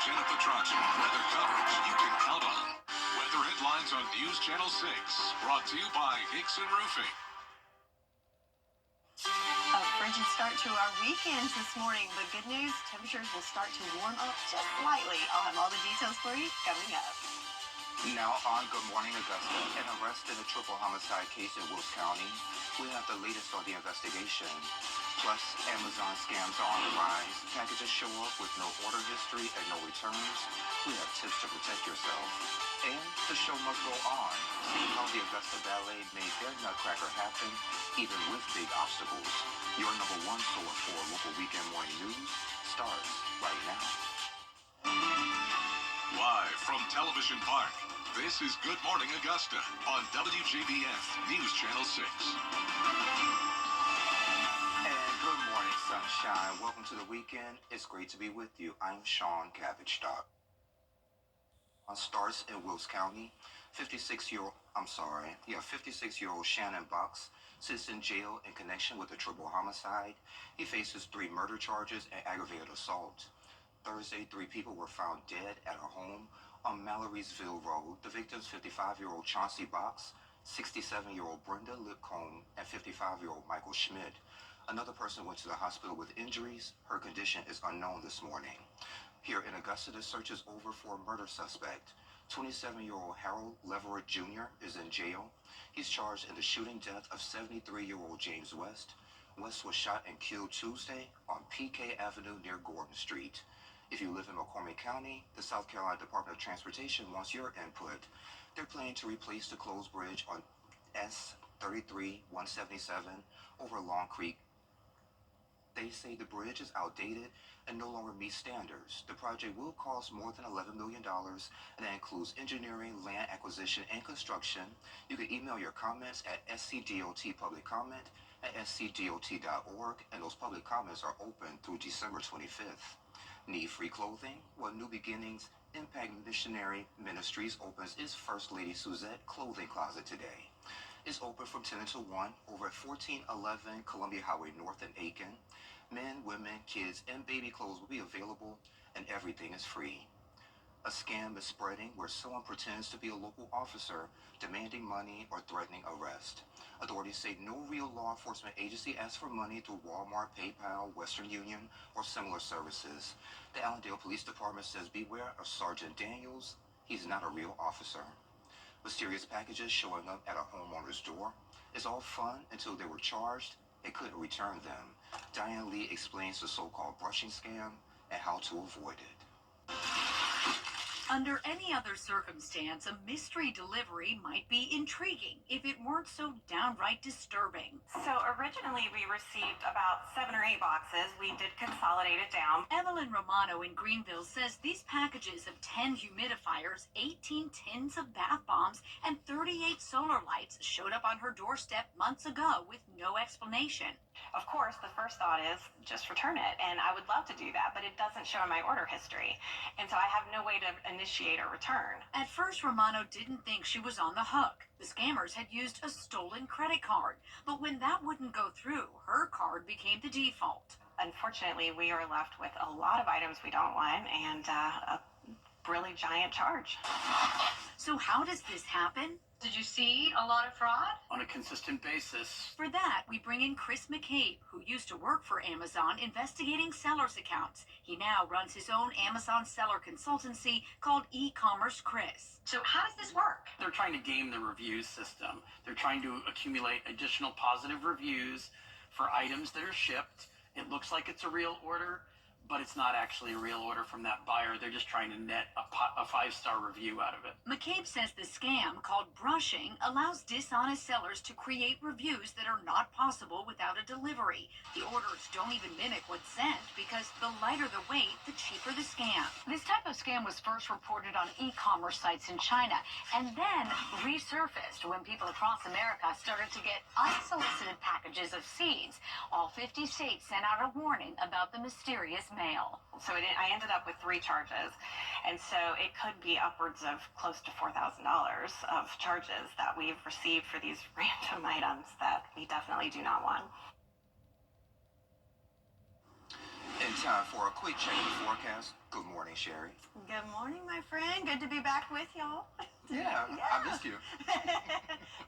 10 at the trucks. Weather coverage you can count on. Weather headlines on News Channel 6. Brought to you by Hickson Roofing. A frigid start to our weekends this morning, but good news, temperatures will start to warm up just slightly. I'll have all the details for you coming up. Now on Good Morning Augusta, an arrest in a triple homicide case in Wilkes County. We have the latest on the investigation. Plus, Amazon scams are on the rise. Packages show up with no order history and no returns. We have tips to protect yourself. And the show must go on. See how the Augusta Ballet made their nutcracker happen, even with big obstacles. Your number one source for local weekend morning news starts right now. Live from Television Park, this is Good Morning Augusta on WJBF News Channel 6. And good morning, sunshine. Welcome to the weekend. It's great to be with you. I'm Sean Cabbage-Stock. On starts in Wilkes County, 56-year-old Shannon Box sits in jail in connection with a triple homicide. He faces 3 murder charges and aggravated assault. Thursday, 3 people were found dead at a home on Mallory'sville Road. The victims, 55-year-old Chauncey Box, 67-year-old Brenda Lipcomb, and 55-year-old Michael Schmidt. Another person went to the hospital with injuries. Her condition is unknown this morning. Here in Augusta, the search is over for a murder suspect. 27-year-old Harold Leverett Jr. is in jail. He's charged in the shooting death of 73-year-old James West. West was shot and killed Tuesday on PK Avenue near Gordon Street. If you live in McCormick County, the South Carolina Department of Transportation wants your input. They're planning to replace the closed bridge on S33-177 over Long Creek. They say the bridge is outdated and no longer meets standards. The project will cost more than $11 million, and that includes engineering, land acquisition, and construction. You can email your comments at scdotpubliccomment@scdot.org, and those public comments are open through December 25th. Need free clothing? Well, New Beginnings Impact Missionary Ministries opens its First Lady Suzette clothing closet today. It's open from 10 until 1 over at 1411 Columbia Highway North in Aiken. Men, women, kids, and baby clothes will be available, and everything is free. A scam is spreading where someone pretends to be a local officer demanding money or threatening arrest. Authorities say no real law enforcement agency asks for money through Walmart, PayPal, Western Union, or similar services. The Allendale Police Department says beware of Sergeant Daniels. He's not a real officer. Mysterious packages showing up at a homeowner's door. It's all fun until they were charged and couldn't return them. Diane Lee explains the so-called brushing scam and how to avoid it. Under any other circumstance, a mystery delivery might be intriguing if it weren't so downright disturbing. So originally we received about 7 or 8 boxes. We did consolidate it down. Evelyn Romano in Greenville says these packages of 10 humidifiers, 18 tins of bath bombs, and 38 solar lights showed up on her doorstep months ago with no explanation. Of course, the first thought is just return it, and I would love to do that, but it doesn't show in my order history, and so I have no way to initiate a return. At first, Romano didn't think she was on the hook. The scammers had used a stolen credit card, but when that wouldn't go through, her card became the default. Unfortunately, we are left with a lot of items we don't want and a really giant charge. So how does this happen? Did you see a lot of fraud? On a consistent basis. For that, we bring in Chris McCabe, who used to work for Amazon investigating sellers' accounts. He now runs his own Amazon seller consultancy called E-Commerce Chris. So how does this work? They're trying to game the review system. They're trying to accumulate additional positive reviews for items that are shipped. It looks like it's a real order, but it's not actually a real order from that buyer. They're just trying to net a 5-star review out of it. McCabe says the scam, called brushing, allows dishonest sellers to create reviews that are not possible without a delivery. The orders don't even mimic what's sent because the lighter the weight, the cheaper the scam. This type of scam was first reported on e-commerce sites in China and then resurfaced when people across America started to get unsolicited packages of seeds. All 50 states sent out a warning about the mysterious mail. So I ended up with 3 charges, and so it could be upwards of close to $4,000 of charges that we've received for these random items that we definitely do not want. In time for a quick check of the forecast, good morning, Sherry. Good morning, my friend. Good to be back with y'all. Yeah, I missed you.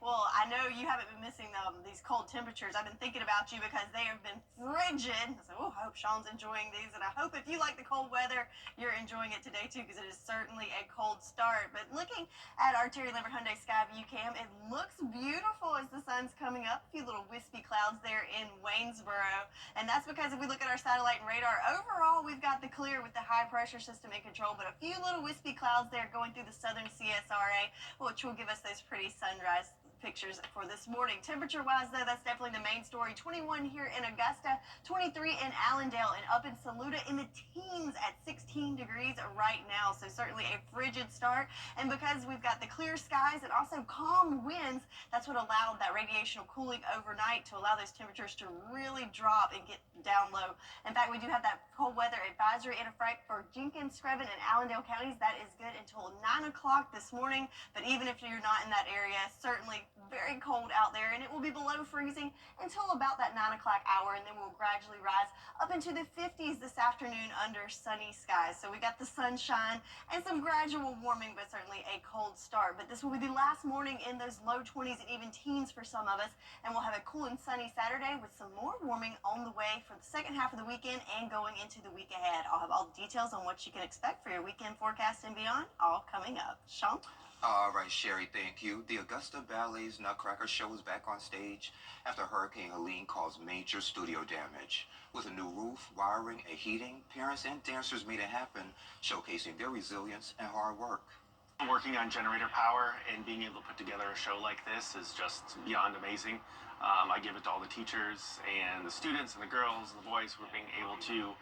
Well, I know you haven't been missing these cold temperatures. I've been thinking about you because they have been frigid. So, I hope Sean's enjoying these, and I hope if you like the cold weather, you're enjoying it today too, because it is certainly a cold start. But looking at our Terry Lambert Hyundai Sky View Cam, it looks beautiful as the sun's coming up. A few little wispy clouds there in Waynesboro, and that's because if we look at our satellite and radar, overall we've got the clear with the high pressure system in control, but a few little wispy clouds there going through the southern CSRA, which will give us those pretty sunrise pictures for this morning. Temperature-wise, though, that's definitely the main story. 21 here in Augusta, 23 in Allendale, and up in Saluda in the teens at 16 degrees right now. So certainly a frigid start. And because we've got the clear skies and also calm winds, that's what allowed that radiational cooling overnight to allow those temperatures to really drop and get down low. In fact, we do have that cold weather advisory in effect for Jenkins, Screven, and Allendale counties. That is good until 9 o'clock this morning. But even if you're not in that area, certainly very cold out there, and it will be below freezing until about that 9 o'clock hour, and then we'll gradually rise up into the 50s this afternoon under sunny skies. So we got the sunshine and some gradual warming, but certainly a cold start. But this will be the last morning in those low 20s and even teens for some of us, and we'll have a cool and sunny Saturday with some more warming on the way for the second half of the weekend and going into the week ahead. I'll have all the details on what you can expect for your weekend forecast and beyond, all coming up. Sean? All right, Sherry, thank you. The Augusta Ballet's Nutcracker show is back on stage after Hurricane Helene caused major studio damage. With a new roof, wiring, and heating, parents and dancers made it happen, showcasing their resilience and hard work. Working on generator power and being able to put together a show like this is just beyond amazing. I give it to all the teachers and the students and the girls and the boys who are being able to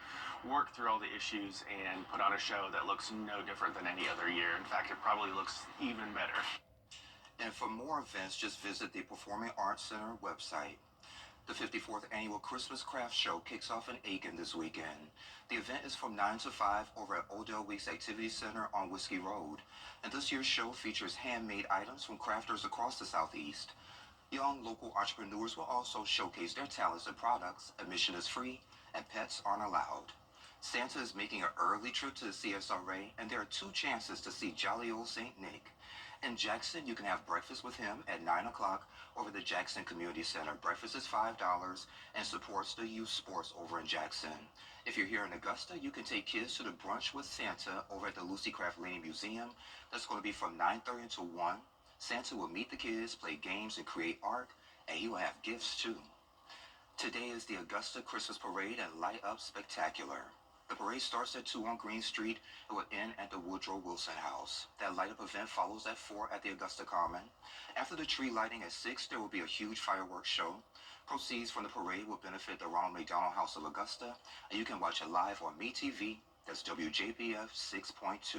work through all the issues and put on a show that looks no different than any other year. In fact, it probably looks even better. And for more events, just visit the Performing Arts Center website. The 54th Annual Christmas Craft Show kicks off in Aiken this weekend. The event is from 9 to 5 over at Odell Weeks Activity Center on Whiskey Road. And this year's show features handmade items from crafters across the Southeast. Young local entrepreneurs will also showcase their talents and products. Admission is free and pets aren't allowed. Santa is making an early trip to the CSRA, and there are 2 chances to see jolly old St. Nick. In Jackson, you can have breakfast with him at 9 o'clock over the Jackson Community Center. Breakfast is $5 and supports the youth sports over in Jackson. If you're here in Augusta, you can take kids to the Brunch with Santa over at the Lucy Craft Lane Museum. That's going to be from 9:30 to 1. Santa will meet the kids, play games, and create art, and he will have gifts too. Today is the Augusta Christmas Parade and Light Up Spectacular. The parade starts at 2 on Green Street and will end at the Woodrow Wilson House. That light-up event follows at 4 at the Augusta Common. After the tree lighting at 6, there will be a huge fireworks show. Proceeds from the parade will benefit the Ronald McDonald House of Augusta, and you can watch it live on MeTV. That's WJBF 6.2.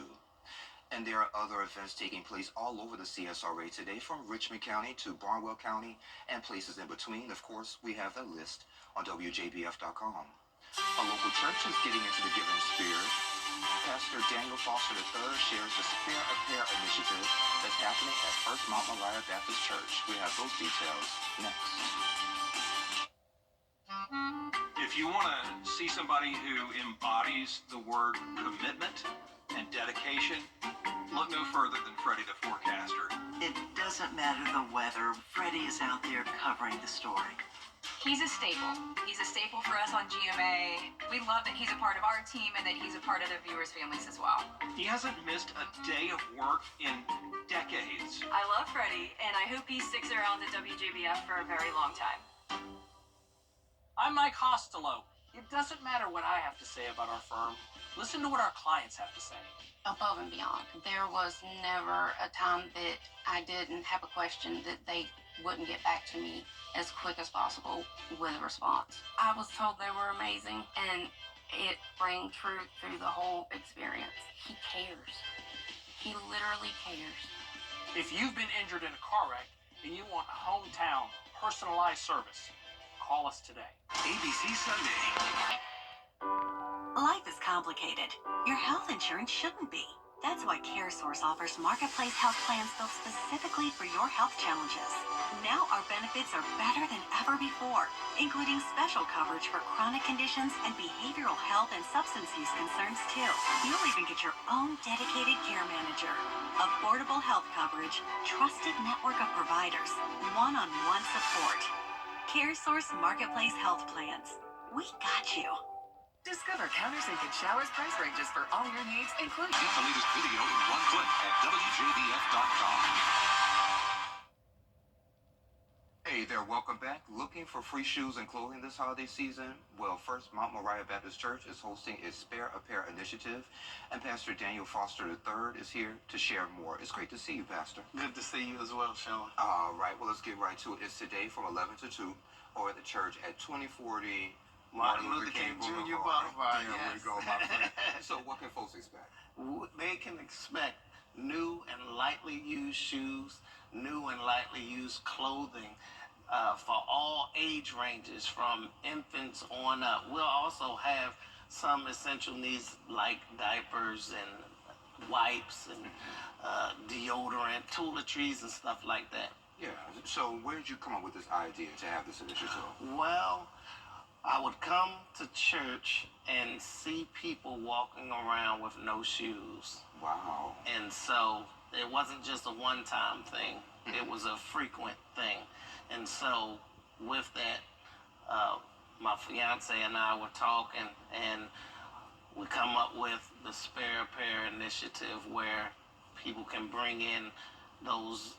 And there are other events taking place all over the CSRA today, from Richmond County to Barnwell County and places in between. Of course, we have a list on WJBF.com. A local church is getting into the giving spirit. Pastor Daniel Foster III shares the Spare a Pair initiative that's happening at First Mount Moriah Baptist Church. We have those details next. If you want to see somebody who embodies the word commitment and dedication, look no further than Freddie the Forecaster. It doesn't matter the weather. Freddie is out there covering the story. He's a staple. He's a staple for us on GMA. We love that he's a part of our team and that he's a part of the viewers' families as well. He hasn't missed a day of work in decades. I love Freddie, and I hope he sticks around at WJBF for a very long time. I'm Mike Costello. It doesn't matter what I have to say about our firm. Listen to what our clients have to say. Above and beyond. There was never a time that I didn't have a question that they wouldn't get back to me as quick as possible with a response. I was told they were amazing, and it rang true through the whole experience. He cares. He literally cares. If you've been injured in a car wreck and you want hometown personalized service, call us today. ABC Sunday. Life is complicated. Your health insurance shouldn't be. That's why CareSource offers marketplace health plans built specifically for your health challenges. Now our benefits are better than ever before, including special coverage for chronic conditions and behavioral health and substance use concerns too. You'll even get your own dedicated care manager. Affordable health coverage, trusted network of providers, one-on-one support. CareSource Marketplace Health Plans. We got you. Discover countersink and showers price ranges for all your needs, including... Get the latest video in one click at WJBF.com. Hey there, welcome back. Looking for free shoes and clothing this holiday season? Well, first, Mount Moriah Baptist Church is hosting its Spare a Pair initiative, and Pastor Daniel Foster III is here to share more. It's great to see you, Pastor. Good to see you as well, Sean. All right, well, let's get right to it. It's today from 11 to 2 over at the church at 2040 Martin Luther King Jr. Boulevard. There we Yes. go, my friend. So what can folks expect? They can expect new and lightly used shoes, new and lightly used clothing for all age ranges from infants on up. We'll also have some essential needs like diapers and wipes and deodorant, toiletries and stuff like that. Yeah, so where did you come up with this idea to have this initiative? Well, I would come to church and see people walking around with no shoes. Wow. And so it wasn't just a one-time thing. It was a frequent thing. And so with that, my fiance and I were talking, and we come up with the Spare a Pair initiative where people can bring in those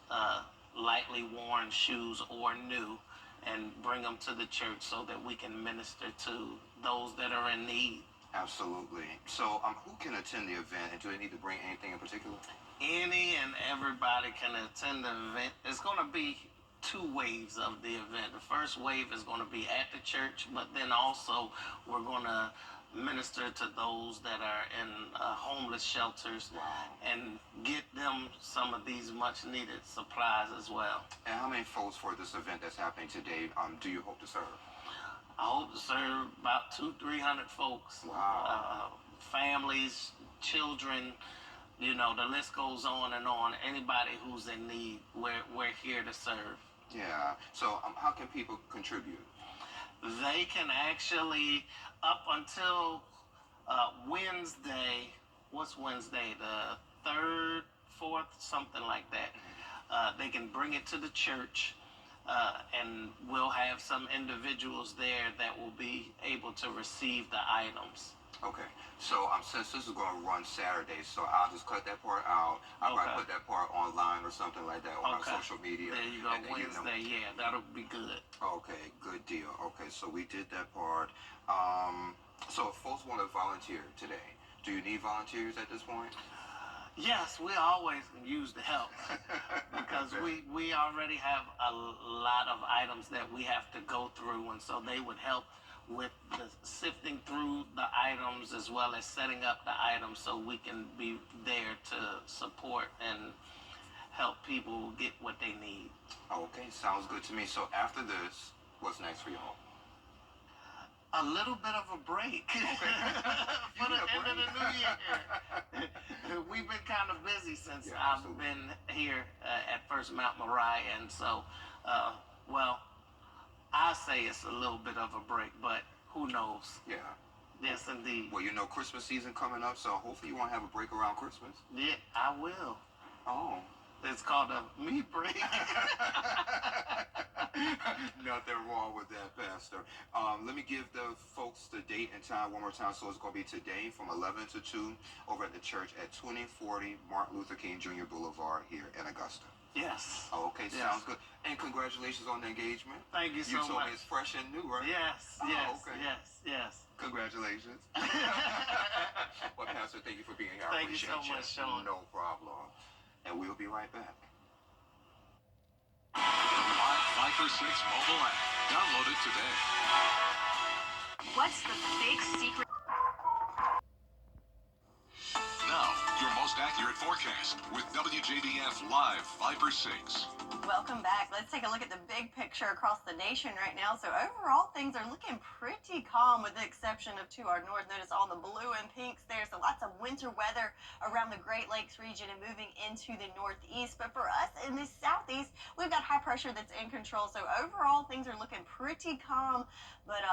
lightly worn shoes or new and bring them to the church so that we can minister to those that are in need. Absolutely. So who can attend the event, and do they need to bring anything in particular? Any and everybody can attend the event. It's going to be 2 waves of the event. The first wave is going to be at the church, but then also we're going to minister to those that are in homeless shelters. Wow. And get them some of these much needed supplies as well. And how many folks for this event that's happening today do you hope to serve? I hope to serve about 200-300 folks. Wow. Families, children, you know, the list goes on and on. Anybody who's in need, we're here to serve. Yeah. So how can people contribute? They can actually, up until Wednesday, what's Wednesday? The 3rd, 4th, something like that. They can bring it to the church, and we'll have some individuals there that will be able to receive the items. Okay. So since this is going to run Saturday, so I'll just cut that part out. I'll probably put that part online or something like that on our social media. There you go. Wednesday, yeah, that'll be good. Okay, good deal. Okay, so we did that part. So if folks want to volunteer today, do you need volunteers at this point? Yes, we always can use the help because we already have a lot of items that we have to go through, and so they would help with the sifting through the items as well as setting up the items so we can be there to support and help people get what they need. Okay, sounds good to me. So after this, what's next for y'all? A little bit of a break for the end of the new year. We've been kind of busy since I've been here at First Mount Moriah, and so, well, I say it's a little bit of a break, but who knows? Yeah. Yes, indeed. Well, you know Christmas season coming up, so hopefully you won't have a break around Christmas. Yeah, I will. Oh. It's called a me break. Nothing wrong with that, Pastor. Let me give the folks the date and time one more time. So it's going to be today from 11 to 2 over at the church at 2040 Martin Luther King Jr. Boulevard here in Augusta. Yes. Oh, okay, sounds good. And congratulations on the engagement. Thank you so much. You told me it's fresh and new, right? Yes, okay. yes. Congratulations. Well, Pastor, thank you for being here. I Thank you so much, Sean. No problem. And we'll be right back. The Live 5 for 6 mobile app. Download it today. What's the big secret? Now, your most accurate forecast with WJBF Live, 5 for 6. Welcome back. Let's take a look at the big picture across the nation right now. So overall, things are looking pretty calm with the exception of to our north. Notice all the blue and pinks there. So lots of winter weather around the Great Lakes region and moving into the northeast. But for us in the southeast, we've got high pressure that's in control. So overall, things are looking pretty calm, but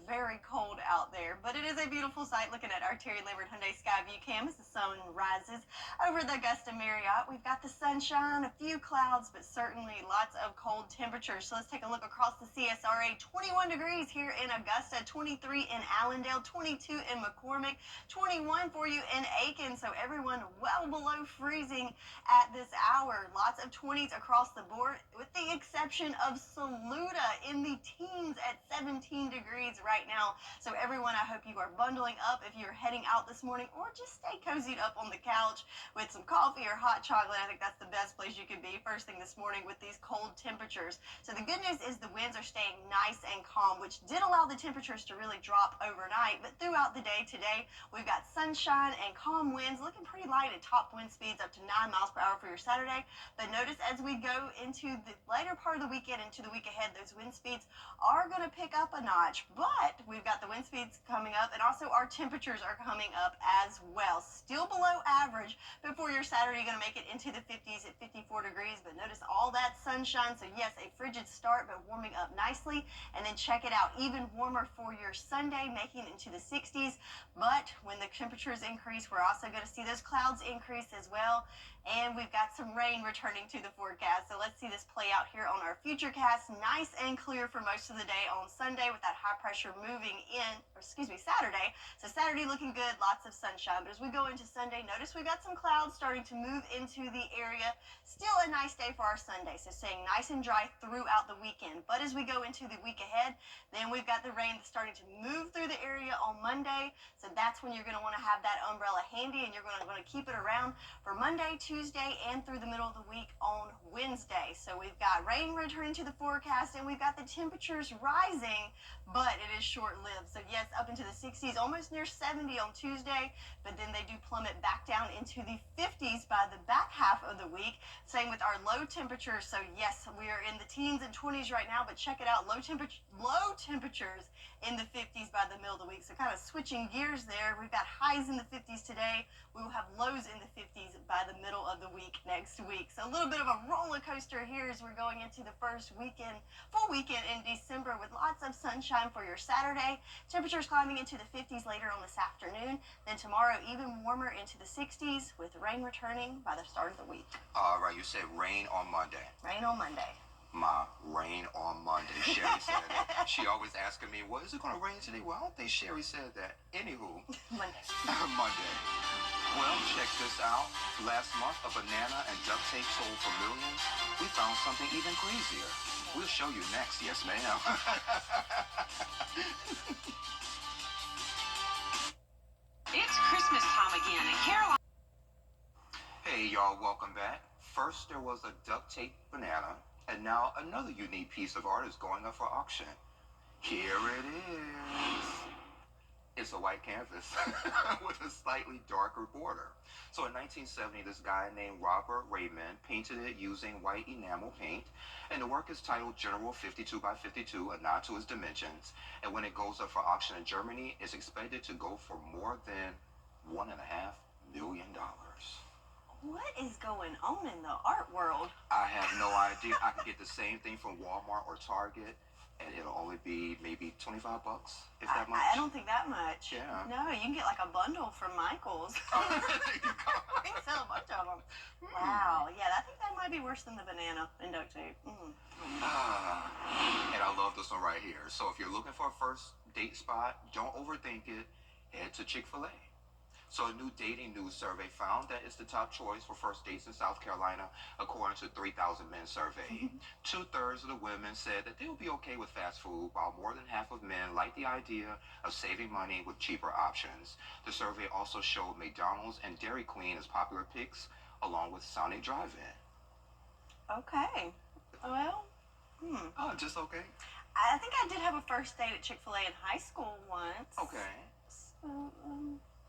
very cold out there. But it is a beautiful sight looking at our Terry Lambert Hyundai Skyview cam as the sun rises over the Augusta Marriott. We've got the sunshine, a few clouds, but certainly lots of cold temperatures. So let's take a look across the CSRA. 21 degrees here in Augusta, 23 in Allendale, 22 in McCormick, 21 for you in Aiken. So everyone well below freezing at this hour. Lots of 20s across the board, with the exception of Saluda in the teens at 17 degrees right now. So everyone, I hope you are bundling up if you're heading out this morning, or just stay cozied up on the couch with some coffee or hot chocolate. I think that's the best place you could be first thing this morning with these cold temperatures. So the good news is the winds are staying nice and calm, which did allow the temperatures to really drop overnight. But throughout the day today, we've got sunshine and calm winds, looking pretty light at top wind speeds up to 9 miles per hour for your Saturday. But notice as we go into the later part of the weekend, into the week ahead, those wind speeds are going to pick up a notch. But we've got the wind speeds coming up, and also our temperatures are coming up as well. Still below average, but for your Saturday, you're going to make it into the 50s at 54 degrees. But notice all that sunshine. So yes, a frigid start, but warming up nicely. And then check it out, even warmer for your Sunday, making it into the 60s. But when the temperatures increase, we're also going to see those clouds increase as well. And we've got some rain returning to the forecast. So let's see this play out here on our futurecast. Nice and clear for most of the day on Sunday with that high pressure moving in, Saturday. So Saturday looking good, lots of sunshine. But as we go into Sunday, notice we've got some clouds starting to move into the area. Still a nice day for our Sunday. So staying nice and dry throughout the weekend. But as we go into the week ahead, then we've got the rain that's starting to move through the area on Monday. So that's when you're going to want to have that umbrella handy, and you're going to want to keep it around for Monday, Tuesday, and through the middle of the week on Wednesday. So we've got rain returning to the forecast, and we've got the temperatures rising, but it is short-lived. So yes, up into the 60s, almost near 70 on Tuesday, but then they do plummet back down into the 50s by the back half of the week. Same with our low temperatures. So yes, we are in the teens and 20s right now, but check it out, low temperatures in the 50s by the middle of the week. So kind of switching gears there. We've got highs in the 50s today. We will have lows in the 50s by the middle of the week next week. So a little bit of a roller coaster here as we're going into the first full weekend in December, with lots of sunshine for your Saturday. Temperatures climbing into the 50s later on this afternoon. Then tomorrow even warmer into the 60s, with rain returning by the start of the week. All right, you said rain on Monday. Rain on Monday. Ma, rain on Monday. Sherry said that. She always asking me, well, is it going to rain today? Well, I don't think Sherry said that. Anywho. Monday. Monday. Well, check this out. Last month, a banana and duct tape sold for millions. We found something even crazier. We'll show you next. Yes, ma'am. It's Christmas time again, and Caroline. Hey, y'all, welcome back. First, there was a duct tape banana, and now another unique piece of art is going up for auction. Here it is. It's a white canvas with a slightly darker border. So in 1970, this guy named Robert Raymond painted it using white enamel paint, and the work is titled General 52 by 52, a nod to his dimensions. And when it goes up for auction in Germany, it's expected to go for more than $1.5 million. What is going on in the art world? I have no idea. I could get the same thing from Walmart or Target, and it'll only be maybe $25, if that much. I don't think that much. Yeah. No, you can get like a bundle from Michael's. We can sell a bunch of them. Wow. Yeah, I think that might be worse than the banana and duct tape. And I love this one right here. So if you're looking for a first date spot, don't overthink it. Head to Chick-fil-A. So a new dating news survey found that it's the top choice for first dates in South Carolina, according to 3,000 men surveyed. 2/3 of the women said that they would be okay with fast food, while more than half of men like the idea of saving money with cheaper options. The survey also showed McDonald's and Dairy Queen as popular picks, along with Sonic Drive-In. Okay. Well, Oh, just okay? I think I did have a first date at Chick-fil-A in high school once. Okay. So,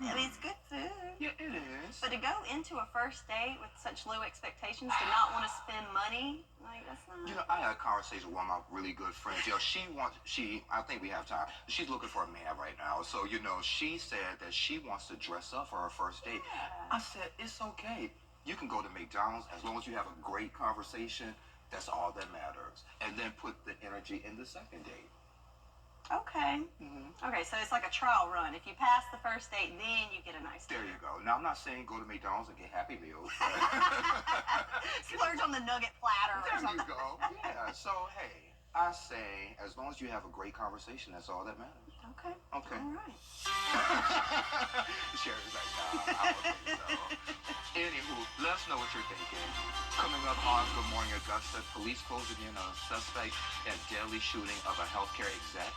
I mean, it's good food. Yeah, it is. experience. But to go into a first date with such low expectations, to not want to spend money, like that's not. You know, I had a conversation with one of my really good friends. You know, I think we have time. She's looking for a man right now. So, you know, she said that she wants to dress up for her first date. I said, it's okay. You can go to McDonald's as long as you have a great conversation. That's all that matters. And then put the energy in the second date. Okay. Okay, so it's like a trial run. If you pass the first date, then you get a nice There dinner. you go. Now, I'm not saying go to McDonald's and get Happy Meals. Splurge on the nugget platter or There something. you go. Yeah, so, hey, I say, as long as you have a great conversation, that's all that matters. Okay. Okay. All right. Sherry's like, nah, I don't think so. Anywho, let us know what you're thinking. Coming up on Good Morning Augusta, police closing in on a suspect in deadly shooting of a healthcare exec.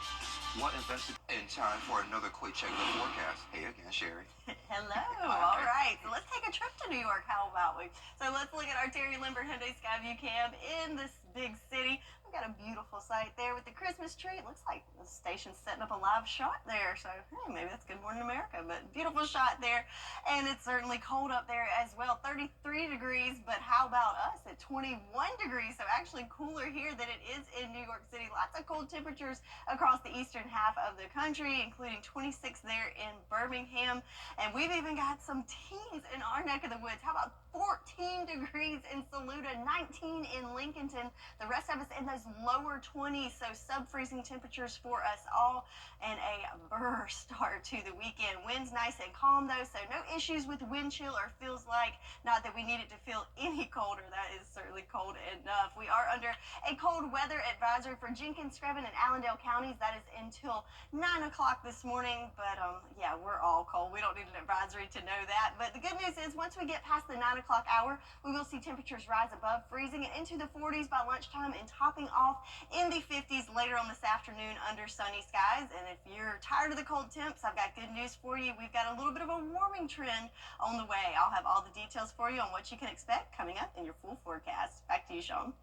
What invested in time for another quick check of the forecast? Hey again, Sherry. Hello. All right. So let's take a trip to New York. How about we? So let's look at our Terry Limbert Hyundai Skyview cam in this big city. We've got a beautiful sight there with the Christmas tree. It looks like the station's setting up a live shot there. So hey, maybe that's Good Morning America. But beautiful shot there. And it's certainly cold up there as well. 33 degrees. But how about us at 21 degrees? So actually cooler here than it is in New York City. Lots of cold temperatures across the eastern half of the country, including 26 there in Birmingham. And we've even got some teens in our neck of the woods. How about 14 degrees in Saluda, 19 in Lincolnton. The rest of us in those lower 20s, so sub-freezing temperatures for us all. And a start to the weekend. Wind's nice and calm though, so no issues with wind chill or feels like. Not that we need it to feel any colder. That is certainly cold enough. We are under a cold weather advisory for Jenkins, Screven, and Allendale counties. That is until 9 o'clock this morning. But yeah, we're all cold. We don't need an advisory to know that. But the good news is once we get past the 9 o'clock hour, we will see temperatures rise above freezing and into the 40s by lunchtime and topping off in the 50s later on this afternoon under sunny skies. And if you're tired of the cold temps, I've got good news for you. We've got a little bit of a warming trend on the way. I'll have all the details for you on what you can expect coming up in your full forecast. Back to you, Sean.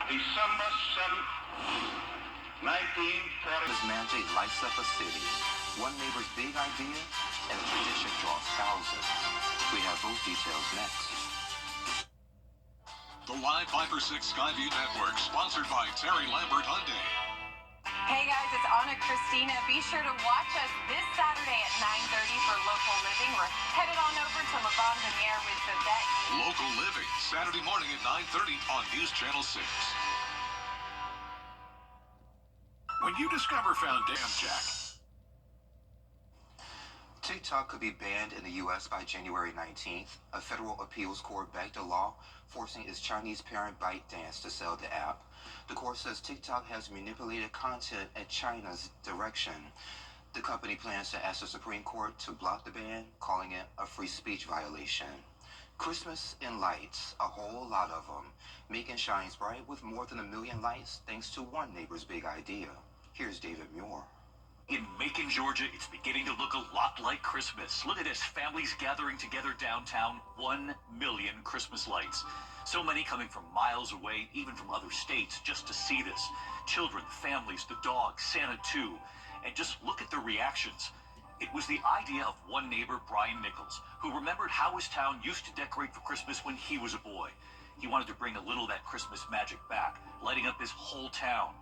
December 7th, 1940. This mandate lights up a city. One neighbor's big idea and a tradition draws thousands. We have those details next. The Live 5 for 6 Skyview Network, sponsored by Terry Lambert Hyundai. Hey guys, it's Anna Christina. Be sure to watch us this Saturday at 9:30 for Local Living. We're headed on over to La Bandiniere with Vivette. Local Living, Saturday morning at 9:30 on News Channel 6. When you discover Foundation Jack. TikTok could be banned in the U.S. by January 19th. A federal appeals court backed a law forcing its Chinese parent ByteDance to sell the app. The court says TikTok has manipulated content at China's direction. The company plans to ask the Supreme Court to block the ban, calling it a free speech violation. Christmas in lights, a whole lot of them. Macon shines bright with more than 1 million lights thanks to one neighbor's big idea. Here's David Muir. In Macon, Georgia, it's beginning to look a lot like Christmas. Look at this, families gathering together downtown, 1 million Christmas lights. So many coming from miles away, even from other states, just to see this. Children, families, the dogs, Santa too. And just look at the reactions. It was the idea of one neighbor, Brian Nichols, who remembered how his town used to decorate for Christmas when he was a boy. He wanted to bring a little of that Christmas magic back, lighting up his whole town.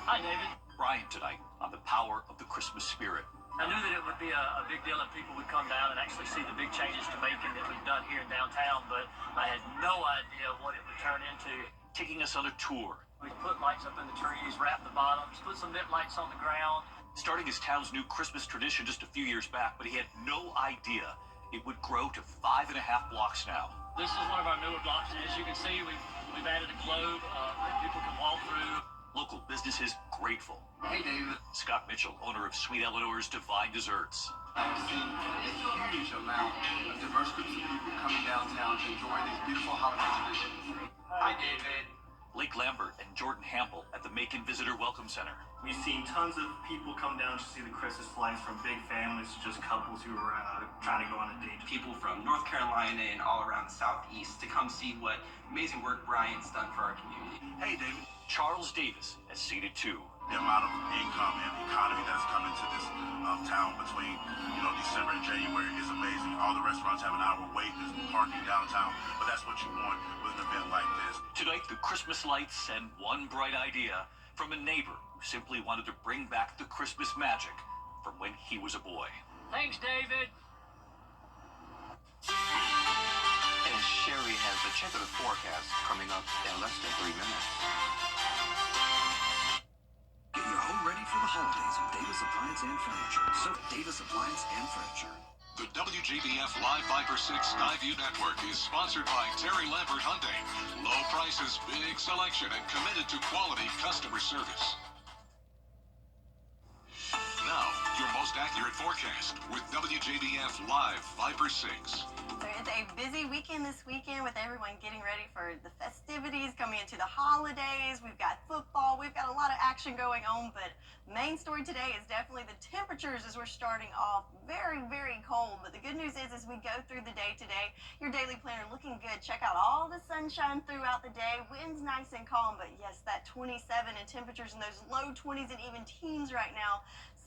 Hi, David. Brian tonight on the power of the Christmas spirit. I knew that it would be a big deal and people would come down and actually see the big changes to Macon that we've done here in downtown, but I had no idea what it would turn into. Taking us on a tour. We put lights up in the trees, wrap the bottoms, put some lit lights on the ground. Starting his town's new Christmas tradition just a few years back, but he had no idea it would grow to 5.5 blocks now. This is one of our newer blocks, and as you can see, we've added a globe that people can walk through. Local businesses grateful. Hey, David. Scott Mitchell, owner of Sweet Eleanor's Divine Desserts. I've seen a huge amount of diverse groups of people coming downtown to enjoy these beautiful holiday traditions. Hi, David. Lake Lambert and Jordan Hample at the Macon Visitor Welcome Center. We've seen tons of people come down to see the Christmas lights, from big families to just couples who are trying to go on a date. People from North Carolina and all around the Southeast to come see what amazing work Brian's done for our community. Hey, David. Charles Davis has seated 2. The amount of income and economy that's come into this town between, December and January is amazing. all the restaurants have an hour wait, there's parking downtown, but that's what you want with an event like this. Tonight, the Christmas lights and one bright idea from a neighbor who simply wanted to bring back the Christmas magic from when he was a boy. Thanks, David. And Sherry has a check of the forecast coming up in less than 3 minutes. Get your home ready for the holidays with Davis Appliance and Furniture. So Davis Appliance and Furniture. The WJBF Live Viper 6 Skyview Network is sponsored by Terry Lambert Hyundai. Low prices, big selection, and committed to quality customer service. Now, your most accurate forecast with WJBF Live Viper 6. So it's a busy weekend this weekend with everyone getting ready for the festivities, coming into the holidays. We've got football. We've got a lot of action going on, but main story today is definitely the temperatures as we're starting off very, very cold. But the good news is as we go through the day today, your daily planner looking good. Check out all the sunshine throughout the day. Wind's nice and calm, but yes, that 27 and temperatures in those low 20s and even teens right now.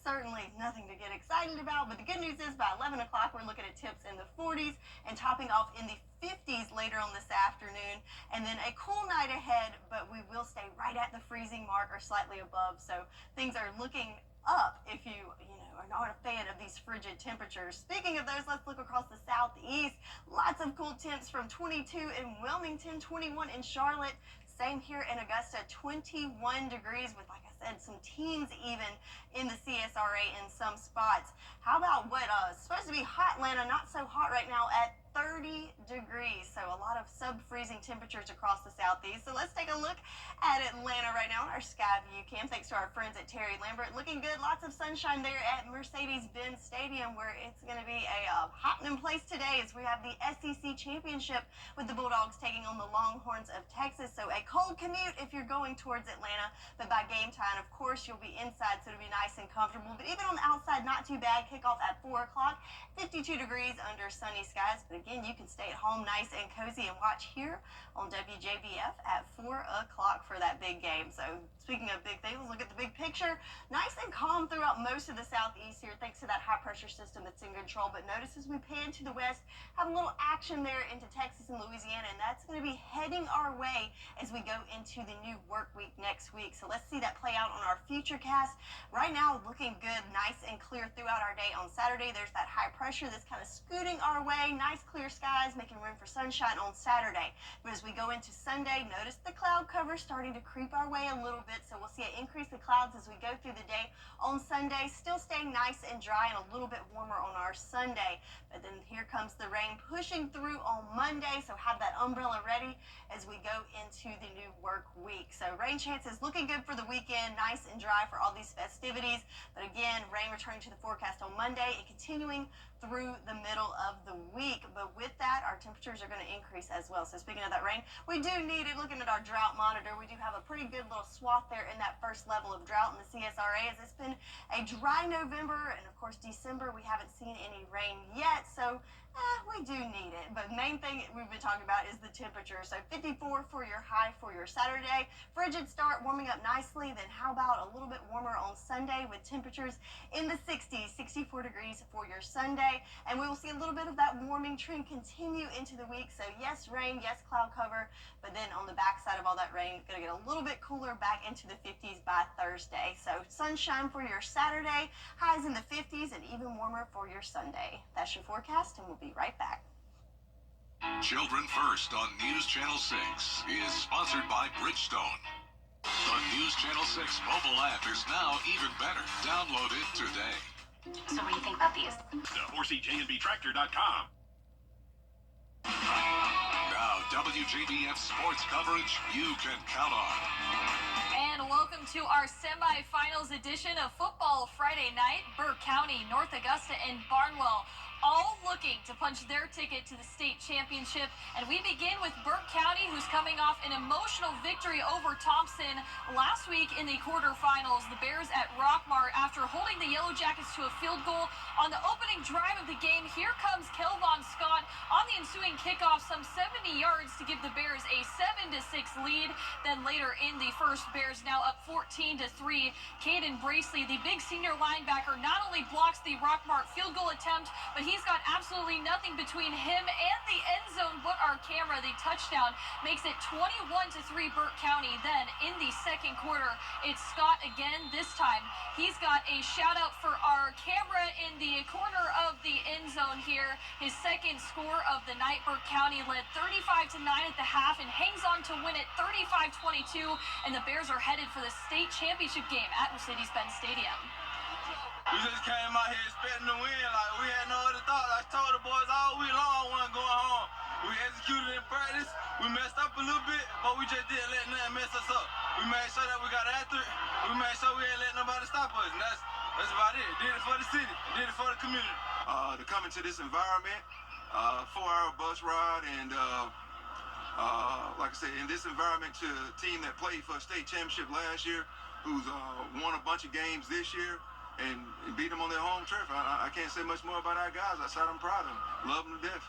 Certainly nothing to get excited about, but the good news is by 11 o'clock we're looking at temps in the 40s and topping off in the 50s later on this afternoon, and then a cool night ahead, but we will stay right at the freezing mark or slightly above, so things are looking up if you are not a fan of these frigid temperatures. Speaking of those, let's look across the southeast. Lots of cool temps from 22 in Wilmington, 21 in Charlotte. Same here in Augusta, 21 degrees with, like I said, some teens even in the CSRA in some spots. How about what supposed to be hot Atlanta, not so hot right now at 30 degrees. So a lot of sub-freezing temperatures across the southeast. So let's take a look at Atlanta right now on our Skyview cam. Thanks to our friends at Terry Lambert. Looking good. Lots of sunshine there at Mercedes-Benz Stadium where it's going to be a happening place today as we have the SEC Championship with the Bulldogs taking on the Longhorns of Texas. So a cold commute if you're going towards Atlanta, but by game time, of course, you'll be inside, so it'll be nice and comfortable. But even on the outside, not too bad. Kickoff at 4 o'clock, 52 degrees under sunny skies. But again, you can stay at home nice and cozy and watch here on WJBF at 4 o'clock for that big game. So speaking of big things, let's look at the big picture. Nice and calm throughout most of the southeast here thanks to that high pressure system that's in control. But notice as we pan to the west, have a little action there into Texas and Louisiana, and that's going to be heading our way as we go into the new work week next week. So let's see that play out on our future cast. Right now, looking good, nice and clear throughout our day. On Saturday, there's that high pressure that's kind of scooting our way. Nice clear skies, making room for sunshine on Saturday. But as we go into Sunday, notice the cloud cover starting to creep our way a little bit. So we'll see an increase in clouds as we go through the day. On Sunday, still staying nice and dry and a little bit warmer on our Sunday. But then here comes the rain pushing through on Monday. So have that umbrella ready as we go into the new work week. So rain chances looking good for the weekend, nice and dry for all these festivities. But again, rain returning to the forecast on Monday and continuing through the middle of the week. But with that, our temperatures are going to increase as well. So speaking of that rain, we do need it. Looking at our drought monitor, we do have a pretty good little swath there in that first level of drought in the CSRA, as it's been a dry November, and of course December we haven't seen any rain yet, so we do need it. But main thing we've been talking about is the temperature. So 54 for your high for your Saturday. Frigid start, warming up nicely. Then how about a little bit warmer on Sunday with temperatures in the 60s, 64 degrees for your Sunday. And we will see a little bit of that warming trend continue into the week. So yes, rain, yes, cloud cover. But then on the backside of all that rain, going to get a little bit cooler back into the 50s by Thursday. So sunshine for your Saturday, highs in the 50s, and even warmer for your Sunday. That's your forecast, and we'll be right back. Children First on News Channel 6 is sponsored by Bridgestone. The News Channel 6 mobile app is now even better. Download it today. So what do you think about these? OrCJandBTractor.com. Now, WJBF sports coverage you can count on. And welcome to our semifinals edition of Football Friday Night. Burke County, North Augusta, and Barnwell all looking to punch their ticket to the state championship. And we begin with Burke County, who's coming off an emotional victory over Thompson last week in the quarterfinals. The Bears at Rockmart, after holding the Yellow Jackets to a field goal on the opening drive of the game. Here comes Kelvon Scott on the ensuing kickoff, some 70 yards to give the Bears a 7-6 lead. Then later in the first, Bears now up 14-3. Caden Bracely, the big senior linebacker, not only blocks the Rockmart field goal attempt, but he's got absolutely absolutely nothing between him and the end zone but our camera. The touchdown makes it 21-3 Burke County. Then in the second quarter, it's Scott again. This time, he's got a shout out for our camera in the corner of the end zone here. His second score of the night. Burke County led 35-9 at the half and hangs on to win it 35-22. And the Bears are headed for the state championship game at Mercedes-Benz Stadium. We just came out here expecting to win. Like, we had no other thought. I told the boys all week long we wasn't going home. We executed in practice. We messed up a little bit, but we just didn't let nothing mess us up. We made sure that we got after it. We made sure we ain't let nobody stop us. And that's about it. Did it for the city. Did it for the community. To come into this environment, 4-hour bus ride, and like I said, in this environment, to a team that played for a state championship last year, who's won a bunch of games this year, and beat them on their home turf. I can't say much more about our guys. Outside, I'm proud of them. Love them to death.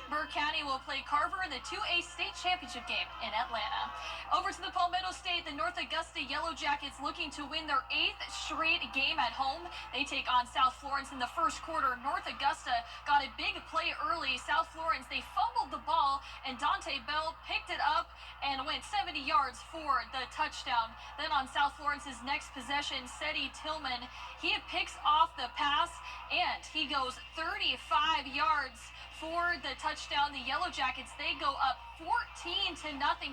Burke County will play Carver in the 2A state championship game in Atlanta. Over to the Palmetto State, the North Augusta Yellow Jackets looking to win their 8th straight game at home. They take on South Florence in the first quarter. North Augusta got a big play early. South Florence, they fumbled the ball, and Dante Bell picked it up and went 70 yards for the touchdown. Then on South Florence's next possession, Seti Tillman, he picks off the pass, and he goes 35 yards for the touchdown. The Yellow Jackets, they go up 14-0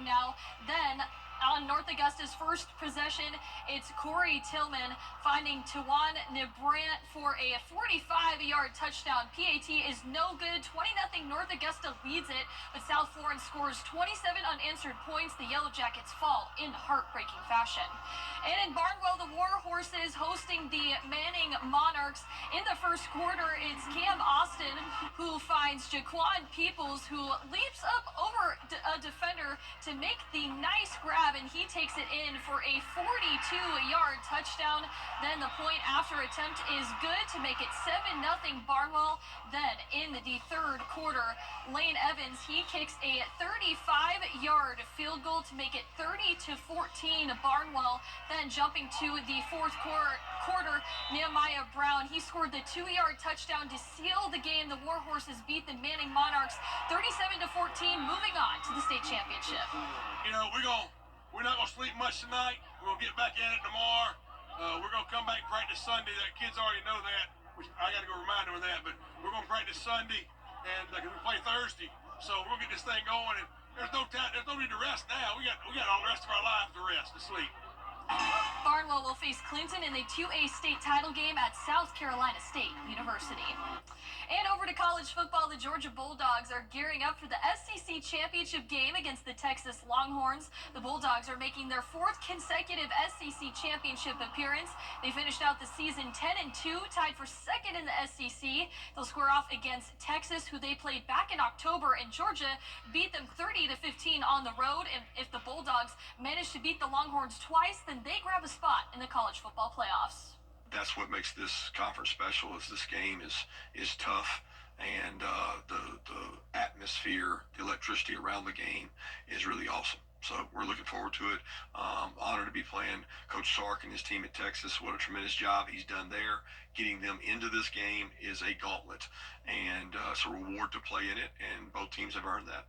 now. Then on North Augusta's first possession, it's Corey Tillman finding Tawan Nebrant for a 45-yard touchdown. PAT is no good. 20-0 North Augusta leads it, but South Florence scores 27 unanswered points. The Yellow Jackets fall in heartbreaking fashion. And in Barnwell, the War Horses hosting the Manning Monarchs. In the first quarter, it's Cam Austin who finds Jaquan Peoples, who leaps up over a defender to make the nice grab, and he takes it in for a 42-yard touchdown. Then the point after attempt is good to make it 7-0 Barnwell. Then in the third quarter, Lane Evans, he kicks a 35-yard field goal to make it 30-14 Barnwell. Then jumping to the fourth quarter, Nehemiah Brown, he scored the 2-yard touchdown to seal the game. The War Horses beat the Manning Monarchs 37-14, moving on to the state championship. You know, we're not gonna sleep much tonight. We're gonna get back at it tomorrow. We're gonna come back and practice Sunday. That kids already know that, which I gotta go remind them of that. But we're gonna practice Sunday, and we play Thursday. So we're gonna get this thing going. And there's no time. There's no need to rest now. We got all the rest of our lives to rest, to sleep. Barnwell will face Clinton in the 2A state title game at South Carolina State University. And over to college football, the Georgia Bulldogs are gearing up for the SEC championship game against the Texas Longhorns. The Bulldogs are making their 4th consecutive SEC championship appearance. They finished out the season 10-2, tied for 2nd in the SEC. They'll square off against Texas, who they played back in October, and Georgia beat them 30-15 on the road. And if the Bulldogs manage to beat the Longhorns twice, then they grab a spot in the college football playoffs. That's what makes this conference special. Is this game is tough, and the atmosphere, the electricity around the game is really awesome. So we're looking forward to it. Honored to be playing Coach Sark and his team at Texas. What a tremendous job he's done there. Getting them into this game is a gauntlet, and it's a reward to play in it, and both teams have earned that.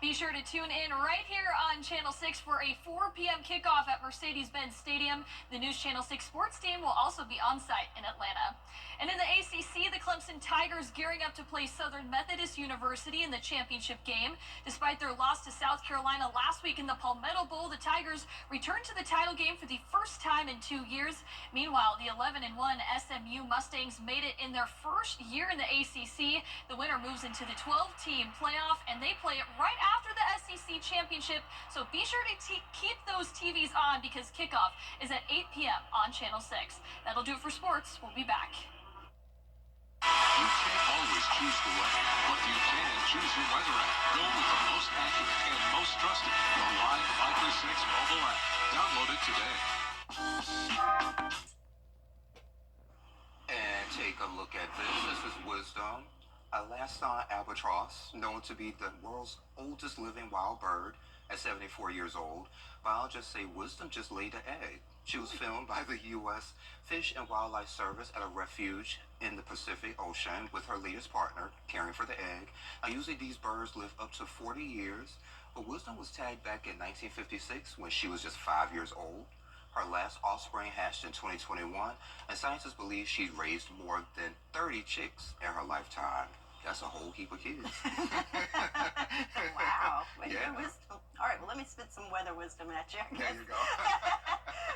Be sure to tune in right here on Channel 6 for a 4 p.m. kickoff at Mercedes-Benz Stadium. The News Channel 6 sports team will also be on site in Atlanta. And in the ACC, the Clemson Tigers gearing up to play Southern Methodist University in the championship game. Despite their loss to South Carolina last week in the Palmetto Bowl, the Tigers returned to the title game for the first time in 2 years. Meanwhile, the 11-1 SMU Mustangs made it in their first year in the ACC. The winner moves into the 12-team playoff, and they play it right after the SEC championship. So be sure to keep those TVs on, because kickoff is at 8 p.m. on Channel 6. That'll do it for sports. We'll be back. You can't always choose the weather, but you can choose your weather app. Go with the most accurate and most trusted, the Live 536 mobile app. Download it today. And take a look at this. This is Wisdom, a Alaskan albatross, known to be the world's oldest living wild bird at 74 years old. Biologists say Wisdom just laid an egg. She was filmed by the U.S. Fish and Wildlife Service at a refuge in the Pacific Ocean with her latest partner, caring for the egg. Usually these birds live up to 40 years, but Wisdom was tagged back in 1956 when she was just 5 years old. Her last offspring hatched in 2021, and scientists believe she raised more than 30 chicks in her lifetime. That's a whole heap of kids. Wow. Way to Yeah. go, Wisdom. All right, well, let me spit some weather wisdom at you. There you go.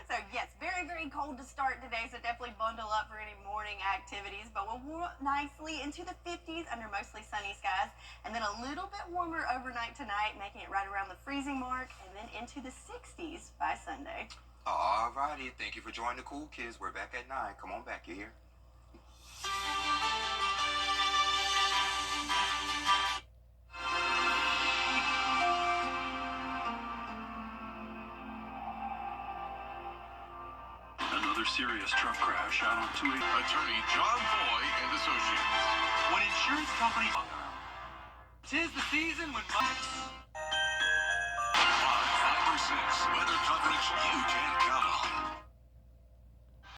So, yes, very, very cold to start today, so definitely bundle up for any morning activities. But we'll warm up nicely into the 50s under mostly sunny skies, and then a little bit warmer overnight tonight, making it right around the freezing mark, and then into the 60s by Sunday. All righty. Thank you for joining the Cool Kids. We're back at 9. Come on back here. Another serious truck crash out on 280. Attorney John Boy and Associates. When insurance companies... 'Tis the season when... 5 or 6 weather coverage you can count on.